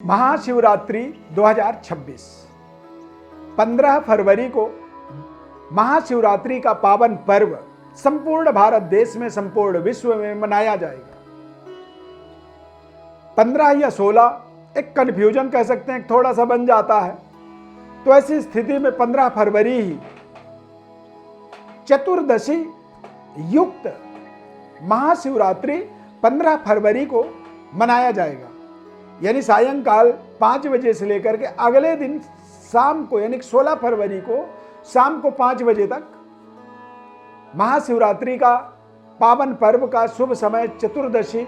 महाशिवरात्रि 2026 15 फरवरी को महाशिवरात्रि का पावन पर्व संपूर्ण भारत देश में, संपूर्ण विश्व में मनाया जाएगा। 15 या 16 एक कन्फ्यूजन कह सकते हैं, थोड़ा सा बन जाता है। तो ऐसी स्थिति में 15 फरवरी ही चतुर्दशी युक्त महाशिवरात्रि 15 फरवरी को मनाया जाएगा। यानी सायंकाल 5 बजे से लेकर के अगले दिन शाम को, यानी 16 फरवरी को शाम को 5 बजे तक महाशिवरात्रि का पावन पर्व का शुभ समय, चतुर्दशी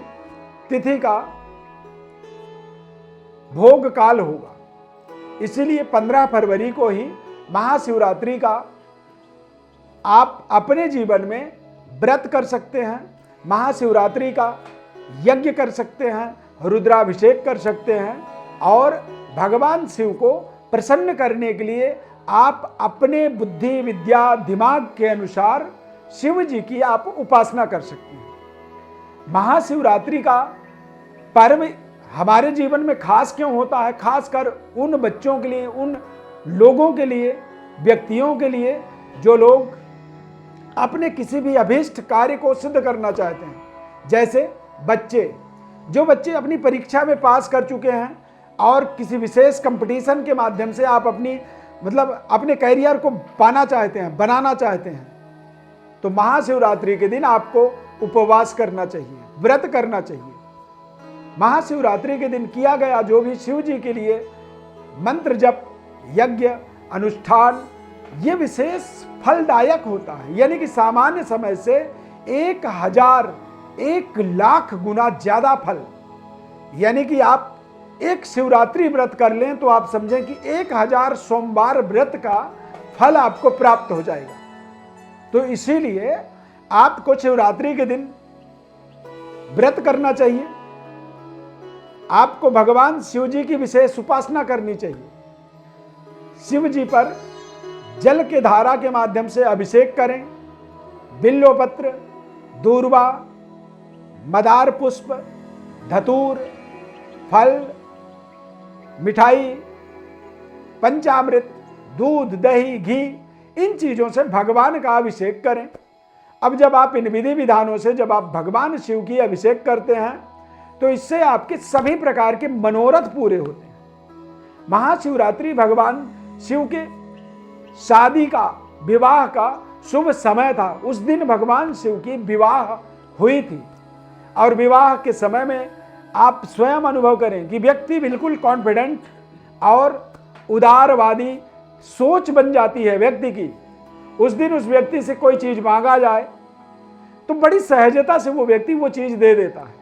तिथि का भोग काल होगा। इसीलिए 15 फरवरी को ही महाशिवरात्रि का आप अपने जीवन में व्रत कर सकते हैं, महाशिवरात्रि का यज्ञ कर सकते हैं, रुद्राभिषेक कर सकते हैं और भगवान शिव को प्रसन्न करने के लिए आप अपने बुद्धि, विद्या, दिमाग के अनुसार शिव जी की आप उपासना कर सकते हैं। महाशिवरात्रि का पर्व हमारे जीवन में खास क्यों होता है? खासकर उन बच्चों के लिए, उन लोगों के लिए, व्यक्तियों के लिए जो लोग अपने किसी भी अभीष्ट कार्य को सिद्ध करना चाहते हैं। जैसे जो बच्चे अपनी परीक्षा में पास कर चुके हैं और किसी विशेष कंपटीशन के माध्यम से आप अपने कैरियर को पाना चाहते हैं, बनाना चाहते हैं, तो महाशिवरात्रि के दिन आपको उपवास करना चाहिए, व्रत करना चाहिए। महाशिवरात्रि के दिन किया गया जो भी शिव जी के लिए मंत्र जप, यज्ञ, अनुष्ठान, ये विशेष फलदायक होता है। यानी कि सामान्य समय से 1000, 1,00,000 गुना ज्यादा फल। यानी कि आप एक शिवरात्रि व्रत कर लें तो आप समझें कि 1000 सोमवार व्रत का फल आपको प्राप्त हो जाएगा। तो इसीलिए आपको शिवरात्रि के दिन व्रत करना चाहिए। आपको भगवान शिव जी की विशेष उपासना करनी चाहिए। शिव जी पर जल के धारा के माध्यम से अभिषेक करें। बिल्वपत्र, दूर्वा, मदार पुष्प, धतूर, फल, मिठाई, पंचामृत, दूध, दही, घी, इन चीजों से भगवान का अभिषेक करें। अब जब आप इन विधि विधानों से जब आप भगवान शिव की अभिषेक करते हैं तो इससे आपके सभी प्रकार के मनोरथ पूरे होते हैं। महाशिवरात्रि भगवान शिव के शादी का, विवाह का शुभ समय था। उस दिन भगवान शिव की विवाह हुई थी और विवाह के समय में आप स्वयं अनुभव करें कि व्यक्ति बिल्कुल कॉन्फिडेंट और उदारवादी सोच बन जाती है व्यक्ति की। उस दिन उस व्यक्ति से कोई चीज मांगा जाए तो बड़ी सहजता से वो व्यक्ति वो चीज दे देता है।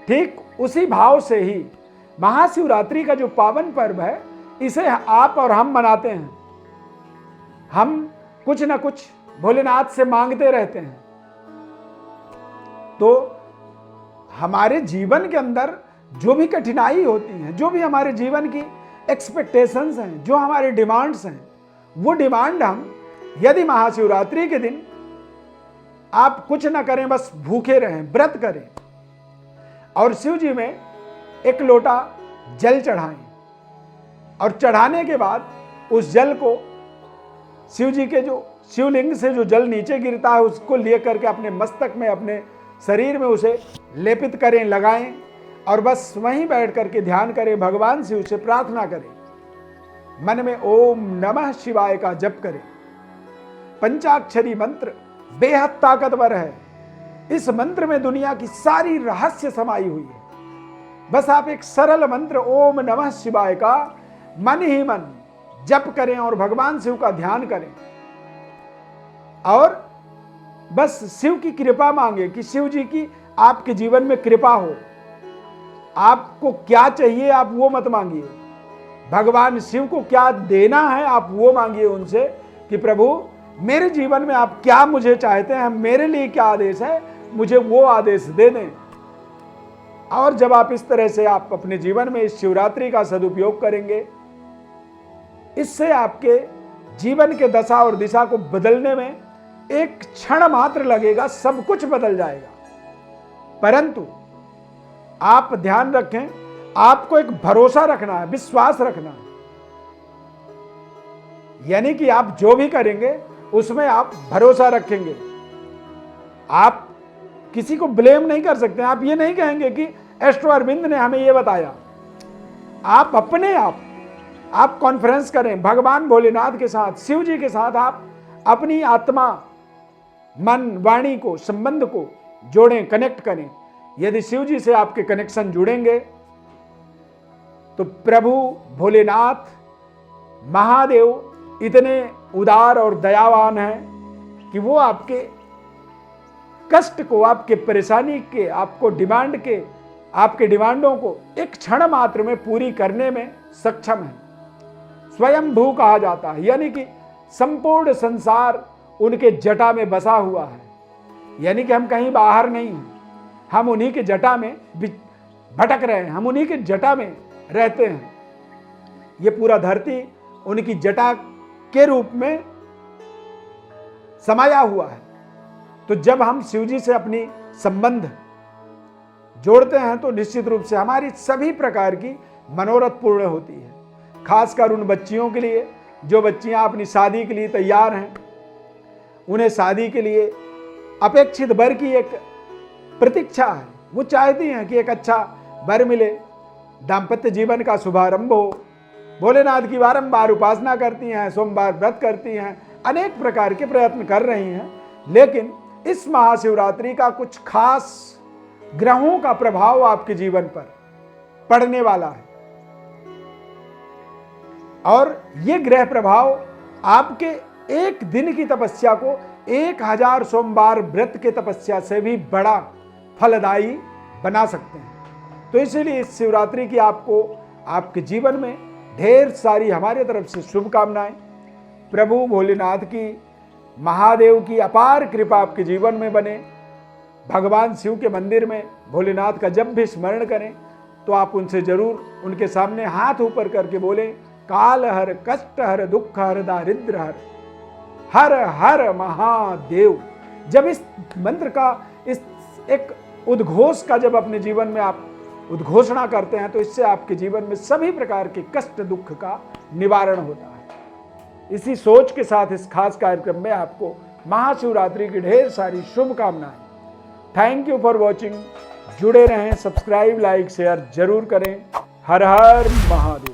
ठीक उसी भाव से ही महाशिवरात्रि का जो पावन पर्व है, इसे आप और हम मनाते हैं। हम कुछ ना कुछ भोलेनाथ से मांगते रहते हैं। तो हमारे जीवन के अंदर जो भी कठिनाई होती है, जो भी हमारे जीवन की एक्सपेक्टेशंस हैं, जो हमारे डिमांड्स हैं, वो डिमांड हम यदि महाशिवरात्रि के दिन आप कुछ ना करें, बस भूखे रहें, व्रत करें और शिव जी में एक लोटा जल चढ़ाएं और चढ़ाने के बाद उस जल को शिव जी के जो शिवलिंग से जो जल नीचे गिरता है उसको ले करके अपने मस्तक में, अपने शरीर में उसे लेपित करें, लगाएं और बस वहीं बैठ करके ध्यान करें, भगवान शिव से प्रार्थना करें। मन में ओम नमः शिवाय का जप करें। पंचाक्षरी मंत्र बेहद ताकतवर है। इस मंत्र में दुनिया की सारी रहस्य समाई हुई है। बस आप एक सरल मंत्र ओम नमः शिवाय का मन ही मन जप करें और भगवान शिव का ध्यान करें और बस शिव की कृपा मांगे कि शिव जी की आपके जीवन में कृपा हो। आपको क्या चाहिए आप वो मत मांगिए, भगवान शिव को क्या देना है आप वो मांगिए उनसे कि प्रभु मेरे जीवन में आप क्या मुझे चाहते हैं, मेरे लिए क्या आदेश है, मुझे वो आदेश दे दें। और जब आप इस तरह से आप अपने जीवन में इस शिवरात्रि का सदुपयोग करेंगे, इससे आपके जीवन के दशा और दिशा को बदलने में एक क्षण मात्र लगेगा, सब कुछ बदल जाएगा। परंतु आप ध्यान रखें, आपको एक भरोसा रखना है, विश्वास रखना है। यानी कि आप जो भी करेंगे उसमें आप भरोसा रखेंगे। आप किसी को ब्लेम नहीं कर सकते। आप ये नहीं कहेंगे कि एस्ट्रो अरविंद ने हमें ये बताया। आप अपने आप कॉन्फ्रेंस करें भगवान भोलेनाथ के साथ, शिव जी के साथ। आप अपनी आत्मा, मन, वाणी को, संबंध को जोड़ें, कनेक्ट करें। यदि शिव जी से आपके कनेक्शन जुड़ेंगे तो प्रभु भोलेनाथ, महादेव इतने उदार और दयावान हैं कि वो आपके कष्ट को, आपके परेशानी के, आपको डिमांड के, आपके डिमांडों को एक क्षण मात्र में पूरी करने में सक्षम है। स्वयंभू कहा जाता है, यानी कि संपूर्ण संसार उनके जटा में बसा हुआ है। यानी कि हम कहीं बाहर नहीं हैं, हम उन्हीं के जटा में भटक रहे हैं, हम उन्हीं के जटा में रहते हैं। ये पूरा धरती उनकी जटा के रूप में समाया हुआ है। तो जब हम शिव जी से अपनी संबंध जोड़ते हैं तो निश्चित रूप से हमारी सभी प्रकार की मनोरथ पूर्ण होती है। खासकर उन बच्चियों के लिए जो बच्चियां अपनी शादी के लिए तैयार हैं, उन्हें शादी के लिए अपेक्षित वर की एक प्रतीक्षा है। वो चाहती हैं कि एक अच्छा वर मिले, दाम्पत्य जीवन का शुभारंभ हो। भोलेनाथ की बारंबार उपासना करती हैं, सोमवार व्रत करती हैं, अनेक प्रकार के प्रयत्न कर रही हैं। लेकिन इस महाशिवरात्रि का कुछ खास ग्रहों का प्रभाव आपके जीवन पर पड़ने वाला है और ये ग्रह प्रभाव आपके एक दिन की तपस्या को 1000 सोमवार व्रत के तपस्या से भी बड़ा फलदायी बना सकते हैं। तो इसीलिए इस शिवरात्रि की आपको आपके जीवन में ढेर सारी हमारे तरफ से शुभकामनाएं। प्रभु भोलेनाथ की, महादेव की अपार कृपा आपके जीवन में बने। भगवान शिव के मंदिर में भोलेनाथ का जब भी स्मरण करें तो आप उनसे जरूर उनके सामने हाथ ऊपर करके बोलें, काल हर, कष्ट हर, दुख हर, दारिद्र हर, हर हर महादेव। जब इस मंत्र का, इस एक उद्घोष का जब अपने जीवन में आप उद्घोषणा करते हैं तो इससे आपके जीवन में सभी प्रकार के कष्ट, दुख का निवारण होता है। इसी सोच के साथ इस खास कार्यक्रम में आपको महाशिवरात्रि की ढेर सारी शुभकामनाएं। Thank you for watching. जुड़े रहें, सब्सक्राइब, लाइक, शेयर जरूर करें। हर हर महादेव।